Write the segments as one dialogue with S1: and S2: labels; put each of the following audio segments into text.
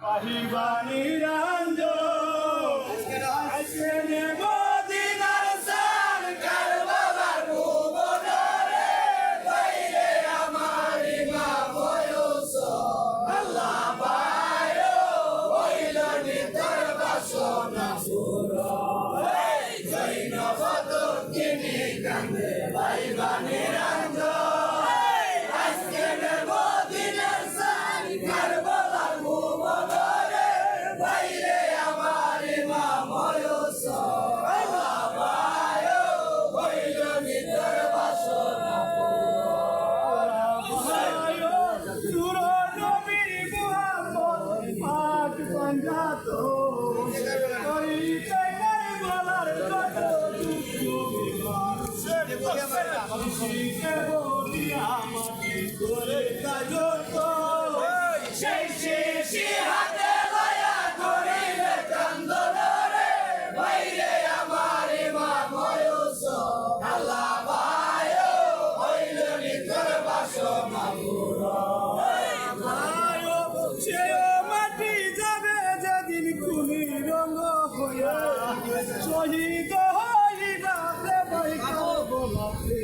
S1: পাহিবানি রাঞ্জ আজকে নেব দিনার সান কারবালার ভুবনরে বাইরে আমার মা বয়স আল্লাহ পায়ো হইল নিতর বাসনা সুর জৈনব দক্ষিণী কান্দে পাহিবানি রাঞ্জ আজকে নেব দিনার সান কারবালার ভুবনরে বাইরে আমার মা বয়স আল্লাহ পায়ো হইল নিতর বাসনা সুর নবী মুহাম্মদ পাক পাঞ্জাত কইতে কারবালার কত দুঃখ বিমান শিখে বলি আমাকে করে কাজত সেই শেষে হাতে লয়া করিলে কান্দরে বাইরে আমার মা বয়স আল্লাহ পায়ো হইল নিতর বাসনা সেও মাটি যাবে যেদিন খুনি রঙ হইয়া শহীদ হইবা ভাই বলাতে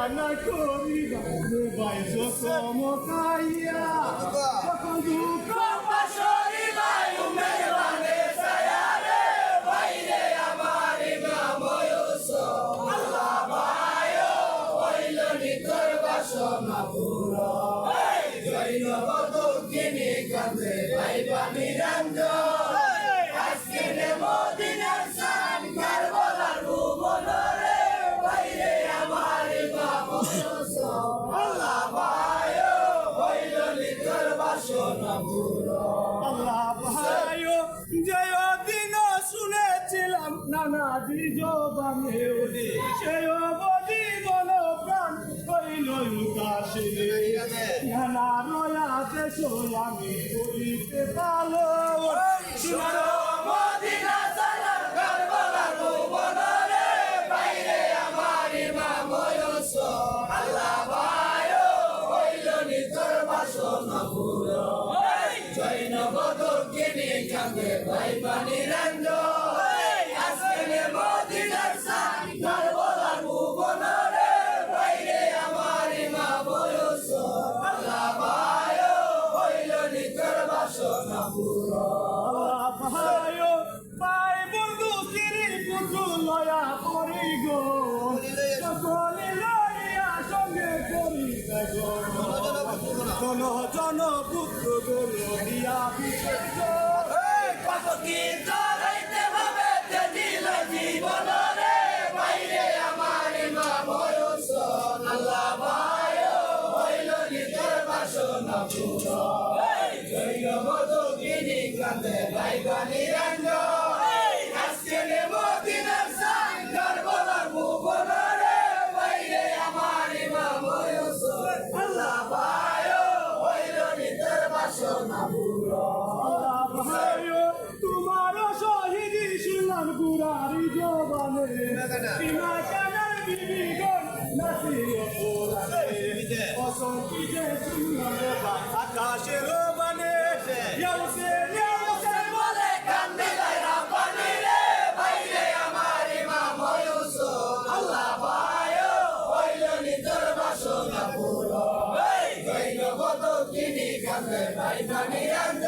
S1: না করিবা ভাই চমকাইয়া তখন দুঃখ পাশরি ভাই মেহমানে সায়ারে বাইরে আমার মা বয়স আল্লাহ পায়ো হইল নিতর বাসনা পুরা জৈনব দক্ষিণী কান্দে পাইবানি রাঞ্জ আজকে নেব দিনার সান কারবালার ভুবনরে বাইরে আমার মা বয়স আল্লাহ পায়ো হইল নিতর বাসনা পুরা আল্লাহ পায়ো জয় দিন শুনেছিলাম নানাজি জবানে সেই অবধি বল প্রাণ হইল উদাসী আমি বলিতে পালো মদিনা সালার কারবালার ভুবনরে বাইরে আমার মা বয়স আল্লাহ পায়ো হইল নিতর বাসনা পুরা জৈনব দক্ষিণী কান্দে পাইবানি রাঞ্জ আজকে নেব দিনার সান কারবালার ভুবনরে বাইরে আমার মা বয়স আল্লাহ পায়ো হইল নিতর বাসনা পুরা পায়ো পাই বন্ধু কিরি পুতু লয়া করি গো সকলে লইয়া সঙ্গে করি গো জন জন পুত্র গরু দিয়া বিশেষ কত কি চলাইতে হবে দিল জীবনরে বাইরে আমার মা বয়স আল্লাহ পায়ো হইল নিতর বাসনা পুরা জৈনব দক্ষিণী কান্দে পাইবানি রাঞ্জ আজকে নেব দিনার সান কারবালার ভুবনরে বাইরে আমার মা বয়স আল্লাহ পায়ো হইল নিতর বাসনা পুরা তোমার শহীদ শুনলাম গুরারি জবানে সীমা কানার বিবিগণ নাচিও পুরানে অসংখ্যে শুনলাম আকাশের বানে বলে কান্দিলাই রাব্বানি রে বাইরে আমার মা বয়স আল্লাহ পায়ো হইল নিতর বাসনা পুরা জৈনব দক্ষিণী কান্দে পাইবানি রাঞ্জ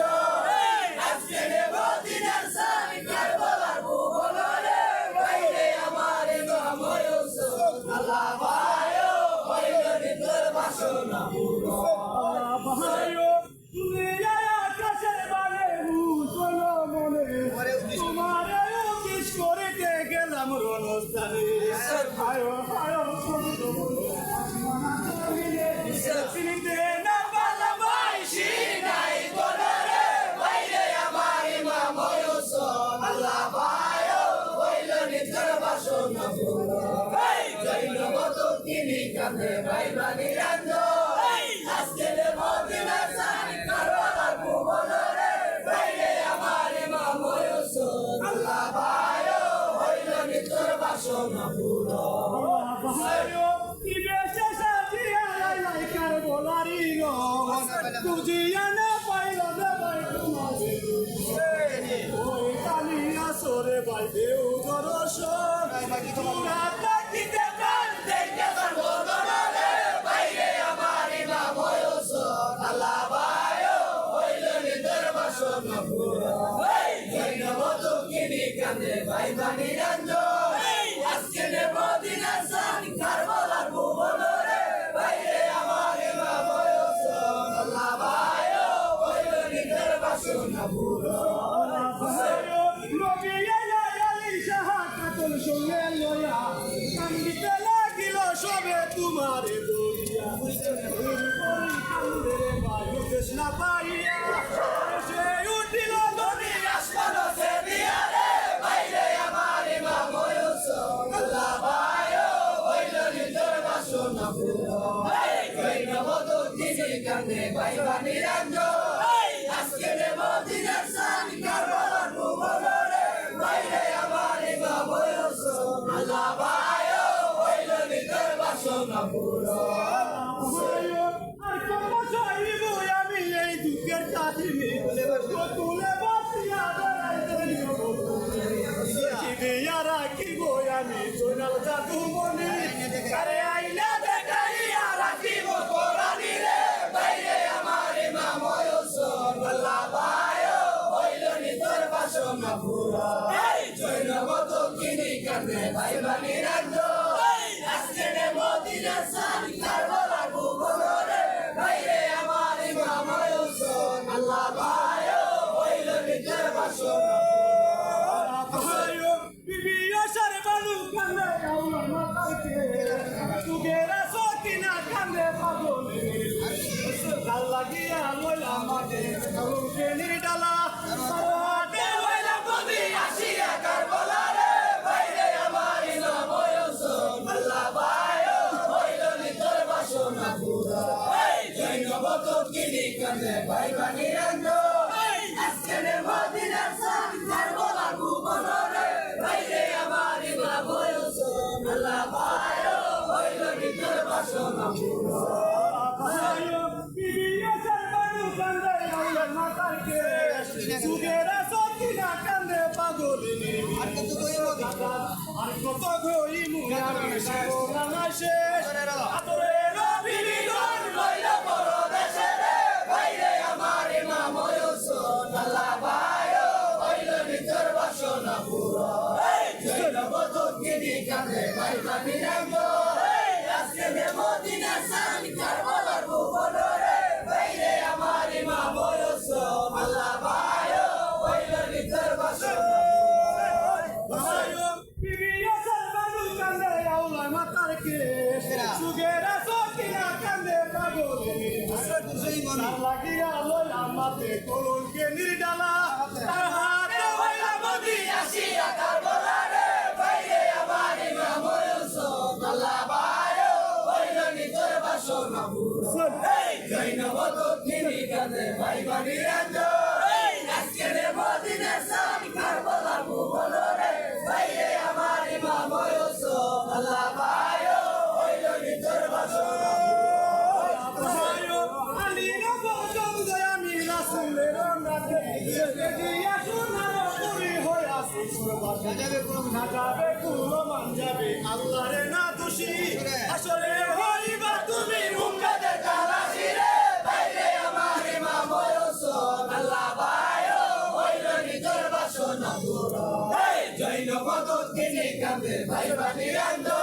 S1: আজকে নেব দিনার সান কারবালার ভুবনরে বাইরে আমার মা বয়স আল্লাহ পায়ো হইল নিতর বাসনা পুরা তুমি আকাশের বানে চলো মনে তোমার উদ্দেশ করিতে গেলাম রণস্থানে আয়ো আয়ো চিনিতে না পারলাম নাই তোরে বাইরে আমার মা বয়স আল্লাহ পায়ো হইল নিতর বাসনা পুরা জৈনব দক্ষিণী কান্দে পাইবানি রাঞ্জ আজকে নেব দিনার সান কারবালার ভুবনরে বাইরে আমার মা বয়স আল্লাহ পায়ো হইল নিতর বাসনা পুরা কি বেশে সাজিয়া তুজিয়া না পাইল না ভাই তোমারে ওই কালিয়া সরে ভাই দেউ দর্শন রাত লাগিতে প্রাণ দেখে সর্বদরে বাইরে আমার ইমাম হোসেন আল্লাহ ভাইও হইল নিদর বাসন পুরা এই জৈনব দুঃখিনী কান্দে ভাই বানি রঞ্জন আজকে নে মদিনা সান কারবালার ভুবনরে বাইরে আমার ইমাম হোসেন আল্লাহ ভাইও হইল নিদর বাসন পুরা কান্দিতে লাগিল সবে তোমারে বলিয়া না পাইয়া সে উঠিল নদী আসমান সে দিয়ারে বাইরে আমার ইমাম হোসেন আল্লাহ ভাইও হইল নিদর বাসন পুরা এই জৈনব দুঃখিনী কান্দে ভাই বানি রঞ্জন আজকে রে মদিনার সান কারবালার ভুবনরে বাইরে আমার ইমাম হোসেন আল্লাহ ভাইও হইল নিদর বাসন পুরা আর কত চাইব আমি এই দুঃখের কাহিনী তুলে বাসিয়া বেড়াইয়া রাখিব আমি সোনাল জাদু মনি আরে আইনা দেখাইয়া রাখিব কোরআনি রে বাইরে আমার ইমাম হোসেন আল্লাহ ভাইও হইল নিদর বাসন পুরা এই জৈনব দুঃখিনী কান্দে ভাই বানি রঞ্জন আজকে রে মদিনা সান কারবালার ভুবনরে বাইরে আমার ইমাম হোসেন আল্লাহ ভাইও হইল নিদর বাসন পুরা বিবি আশার বানু কান্দে আউলা মাতাকে তুগেরা সকিনা কান্দে পাগলে ডাল লাগিয়া লইলা মাঠে কালুকে নির্ডালা সারাতে লইলা নদী আসিয়া কারবালারে বাইরে আমার ইমাম হোসেন আল্লাহ ভাইও হইল নিদর বাসন পুরা এই জৈনব দুঃখিনী কান্দে ভাই বানি রঞ্জন আজকে রে মদিনার সান কারবালার ভুবনরে বাইরে আমার ইমাম হোসেন আল্লাহ ভাইও হইল নিদর বাসন পুরা আর কত গইমু আমি সাগরানা শেষ আতরের বিবিগণ লইল পরদেশে রে বাইরে আমার ইমাম হোসেন আল্লাহ ভাইও হইল নিদর বাসন পুরা এই জৈনব দুঃখিনী কান্দে ভাই বানি রঞ্জন আজকে রে মদিনা সান কারবালার ভুবনরে বাইরে আমার ইমাম হোসেন আল্লাহ ভাইও হইল নিদর বাসন সুগেরা সকিনা কান্দে পাগলে লাগিয়া লইলা মাতে কলকে নির্ডালা তার হাতে হইলা নদী আসিয়া কারবালারে বাইরে আমার ইমাম হোসেন আল্লাহ ভাইও হইল নিদর বাসন পুরা এই জৈনব দুঃখিনী কান্দে ভাই বানি রঞ্জন আজকে রে মদিনা সান কারবালার ভুবনরে বাইরে আমার ইমাম হোসেন আল্লাহ ভাইও হইল নিদর বাসন আলীর বদন আমি রাসূলের নাতে দিয়া সোনার পুরি হইয়া না যাবে কুলো মান যাবে আল্লাহরে না দোষী আসলে হইবা তুমি উম্মতের তালাশি রে বাইরে আমার ইমাম হোসেন আল্লাহ ভাইও হইল নিদর বাসন পুরা এই জৈনব দুঃখিনী কান্দে ভাই বানি রঞ্জন